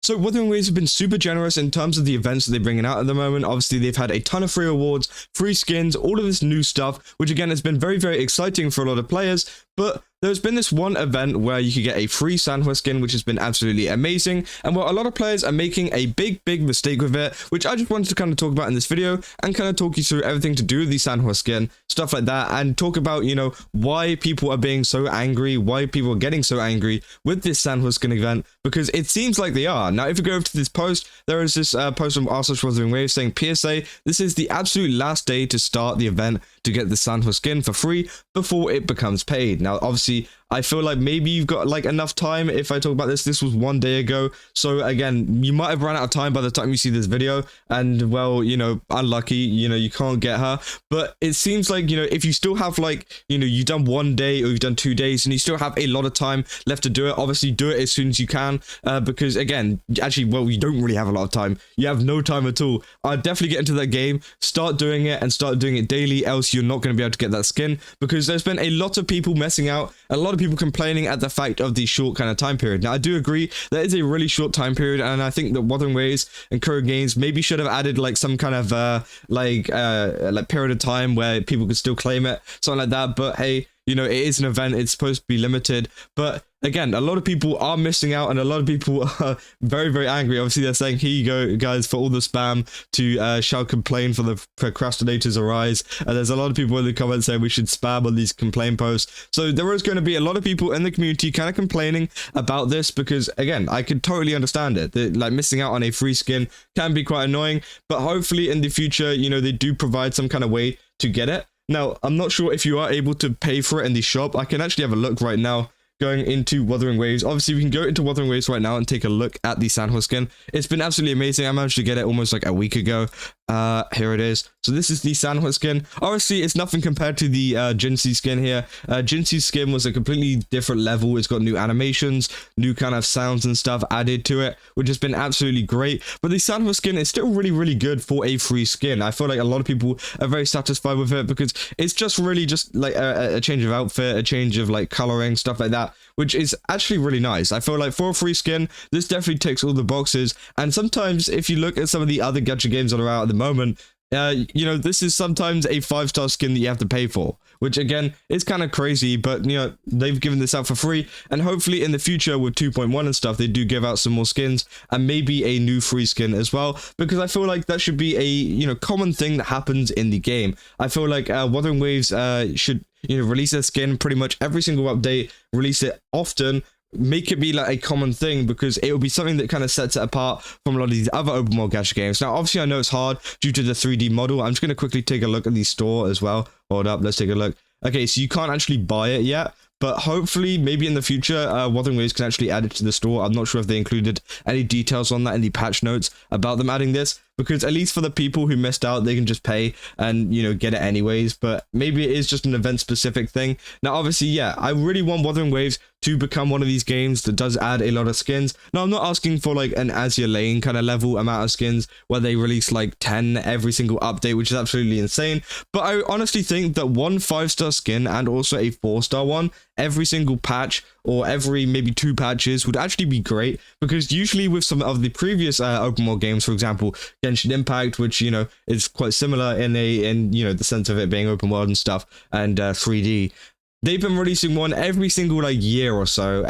So Wuthering Waves have been super generous in terms of the events that they're bringing out at the moment. Obviously, they've had a ton of free awards, free skins, all of this new stuff, which again has been very, very exciting for a lot of players. But there's been this one event where you could get a free Sanhua skin, which has been absolutely amazing, and where a lot of players are making a big mistake with it, which I just wanted to kind of talk about in this video, and kind of talk you through everything to do with the Sanhua skin, stuff like that, and talk about, you know, why people are being so angry, why people are getting so angry with this Sanhua skin event, because it seems like they are. Now, if you go over to this post, there is this post from r/Wuthering Waves saying, PSA, this is the absolute last day to start the event to get the Sanhua skin for free before it becomes paid. Now, obviously, I feel like maybe you've got like enough time. If I talk about this was 1 day ago, so again, you might have run out of time by the time you see this video, and well, you know, unlucky, you know, you can't get her. But it seems like, you know, if you still have like, you know, you've done 1 day or you've done 2 days and you still have a lot of time left to do it, obviously do it as soon as you can, because again, actually, well, you don't really have a lot of time. You have no time at all. I'd definitely get into that game, start doing it, and start doing it daily, else you're not going to be able to get that skin, because there's been a lot of people messing out, a lot of people complaining at the fact of the short kind of time period. Now, I do agree that is a really short time period, and I think that Wuthering Waves and Kuro Games maybe should have added like some kind of like period of time where people could still claim it, something like that. But hey, you know, it is an event, it's supposed to be limited. But again, a lot of people are missing out, and a lot of people are very, very angry. Obviously, they're saying, here you go, guys, for all the spam to shall complain for the procrastinators arise. And there's a lot of people in the comments saying we should spam on these complaint posts. So there is going to be a lot of people in the community kind of complaining about this, because again, I could totally understand it. Like, missing out on a free skin can be quite annoying, but hopefully in the future, you know, they do provide some kind of way to get it. Now, I'm not sure if you are able to pay for it in the shop. I can actually have a look right now. Going into Wuthering Waves. Obviously, we can go into Wuthering Waves right now and take a look at the Sanhua skin. It's been absolutely amazing. I managed to get it almost like a week ago. Here it is. So this is the Sanhua skin. Obviously, it's nothing compared to the Jinsei skin here. Jinsei's skin was a completely different level. It's got new animations, new kind of sounds and stuff added to it, which has been absolutely great. But the Sanhua skin is still really, really good for a free skin. I feel like a lot of people are very satisfied with it, because it's just really just like a change of outfit, a change of like coloring, stuff like that, which is actually really nice. I feel like for a free skin, this definitely ticks all the boxes. And sometimes if you look at some of the other gacha games that are out at the moment, you know, this is sometimes a 5-star skin that you have to pay for, which again is kind of crazy, but you know, they've given this out for free, and hopefully in the future with 2.1 and stuff, they do give out some more skins and maybe a new free skin as well, because I feel like that should be a, you know, common thing that happens in the game. I feel like Wuthering Waves should, you know, release their skin pretty much every single update, release it often, make it be like a common thing, because it will be something that kind of sets it apart from a lot of these other open world gacha games. Now, obviously, I know it's hard due to the 3D model. I'm just going to quickly take a look at the store as well. Hold up, let's take a look. Okay, so you can't actually buy it yet, but hopefully, maybe in the future, Wuthering Waves can actually add it to the store. I'm not sure if they included any details on that in the patch notes about them adding this, because at least for the people who missed out, they can just pay and, you know, get it anyways. But maybe it is just an event specific thing. Now, obviously, yeah, I really want Wuthering Waves to become one of these games that does add a lot of skins. Now, I'm not asking for like an Azure Lane kind of level amount of skins where they release like 10 every single update, which is absolutely insane. But I honestly think that one 5-star skin and also a 4-star one every single patch, or every maybe 2 patches, would actually be great, because usually with some of the previous open world games, for example Genshin Impact, which, you know, is quite similar in you know, the sense of it being open world and stuff, and 3D, they've been releasing one every single like year or so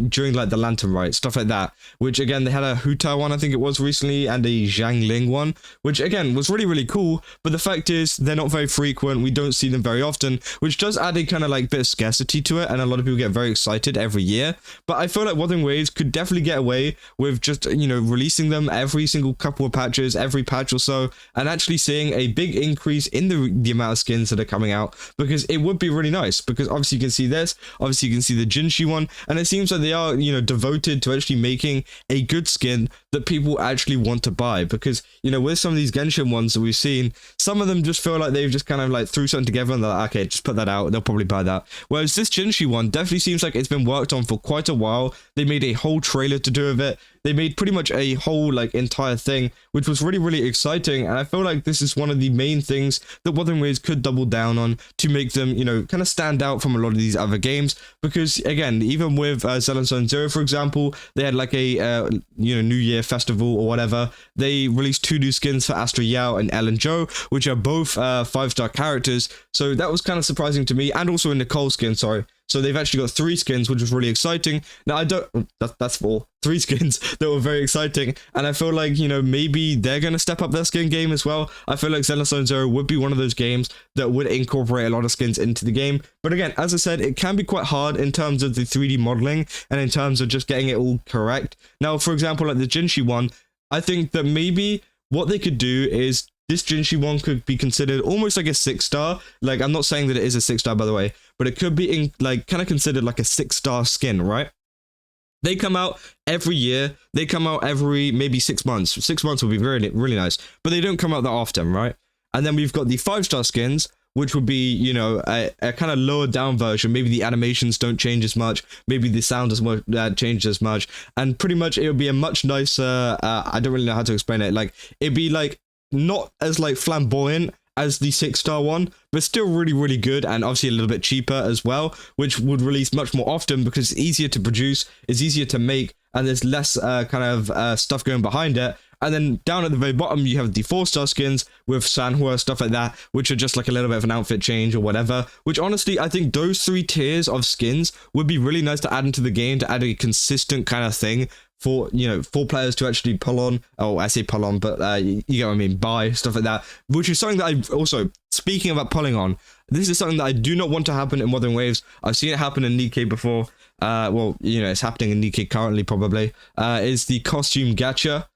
during like the Lantern Rite, stuff like that, which again, they had a Huta one, I think it was recently, and a Zhangling one, which again was really, really cool. But the fact is, they're not very frequent, we don't see them very often, which does add a kind of like bit of scarcity to it, and a lot of people get very excited every year. But I feel like Wuthering Waves could definitely get away with just, you know, releasing them every single couple of patches, every patch or so, and actually seeing a big increase in the amount of skins that are coming out, because it would be really nice. Because obviously you can see this, obviously you can see the Jinshi one, and it seems like they are, you know, devoted to actually making a good skin that people actually want to buy. Because, you know, with some of these Genshin ones that we've seen, some of them just feel like they've just kind of like threw something together and they're like, okay, just put that out, they'll probably buy that. Whereas this Jinshi one definitely seems like it's been worked on for quite a while. They made a whole trailer to do with it. they made pretty much a whole like entire thing, which was really, really exciting. And I feel like this is one of the main things that Wuthering Waves could double down on to make them, you know, kind of stand out from a lot of these other games. Because again, even with Zone Zero, for example, they had like a you know, New Year festival or whatever. They released 2 new skins for Astra Yao and Ellen Joe, which are both 5-star characters. So that was kind of surprising to me, and also a Nicole skin, sorry. So they've actually got 3 skins, which was really exciting. Now I don't, that's 4, 3 skins that were very exciting. And I feel like, you know, maybe they're going to step up their skin game as well. I feel like Xenosaga Zero would be one of those games that would incorporate a lot of skins into the game. But again, as I said, it can be quite hard in terms of the 3D modeling and in terms of just getting it all correct. Now, for example, like the Jinshi one, I think that maybe what they could do is this Jinshi one could be considered almost like a 6-star. Like, I'm not saying that it is a 6-star, by the way, but it could be in like kind of considered like a 6-star skin, right? They come out every year. They come out every maybe 6 months. 6 months would be really, really nice, but they don't come out that often, right? And then we've got the 5-star skins, which would be, you know, a kind of lower down version. Maybe the animations don't change as much. Maybe the sound doesn't change as much. And pretty much it would be a much nicer, I don't really know how to explain it. Like, it'd be like not as like flamboyant as the 6-star one, but still really, really good, and obviously a little bit cheaper as well, which would release much more often because it's easier to produce, it's easier to make, and there's less kind of stuff going behind it. And then down at the very bottom, you have the 4-star skins with Sanhua, stuff like that, which are just like a little bit of an outfit change or whatever, which honestly, I think those 3 tiers of skins would be really nice to add into the game, to add a consistent kind of thing for, you know, for players to actually pull on. Oh, I say pull on, but you get what I mean, buy, stuff like that, which is something that I also, speaking about pulling on, this is something that I do not want to happen in Wuthering Waves. I've seen it happen in Nikkei before. Well, you know, it's happening in Nikkei currently, probably. Is the costume gacha.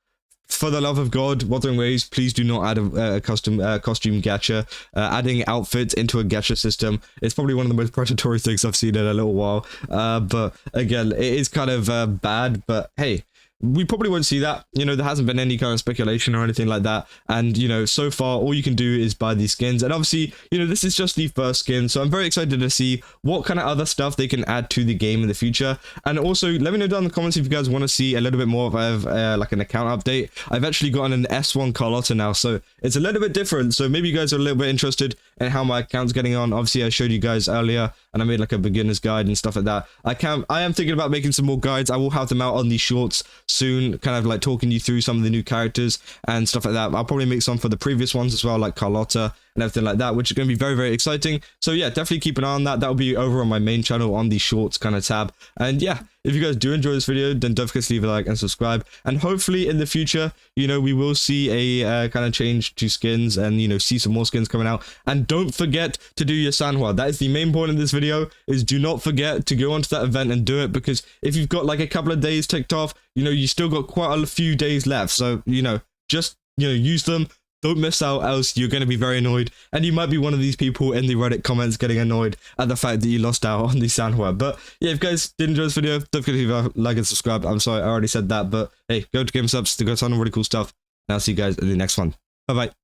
For the love of God, Wuthering Waves, please do not add a costume gacha. Adding outfits into a gacha system is probably one of the most predatory things I've seen in a little while. But again, it is kind of bad, but hey, we probably won't see that. You know, there hasn't been any kind of speculation or anything like that. And, you know, so far, all you can do is buy these skins. And obviously, you know, this is just the first skin. So I'm very excited to see what kind of other stuff they can add to the game in the future. And also, let me know down in the comments if you guys want to see a little bit more of like an account update. I've actually gotten an S1 Carlotta now, so it's a little bit different. So maybe you guys are a little bit interested in how my account's getting on. Obviously, I showed you guys earlier, and I made like a beginner's guide and stuff like that. I am thinking about making some more guides. I will have them out on the shorts soon, kind of like talking you through some of the new characters and stuff like that. I'll probably make some for the previous ones as well, like Carlotta and everything like that, which is going to be very, very exciting. So yeah, definitely keep an eye on that. That'll be over on my main channel on the shorts kind of tab. And yeah, if you guys do enjoy this video, then don't forget to leave a like and subscribe. And hopefully in the future, you know, we will see a kind of change to skins and, you know, see some more skins coming out. And don't forget to do your Sanhua. That is the main point of this video, is do not forget to go onto that event and do it, because if you've got like a couple of days ticked off, you know, you still got quite a few days left. So, you know, just, you know, use them. Don't miss out, else you're going to be very annoyed. And you might be one of these people in the Reddit comments getting annoyed at the fact that you lost out on the Sanhua. But yeah, if you guys did enjoy this video, don't forget to leave a like and subscribe. I'm sorry, I already said that. But hey, go to Game Subs to go on really cool stuff. And I'll see you guys in the next one. Bye-bye.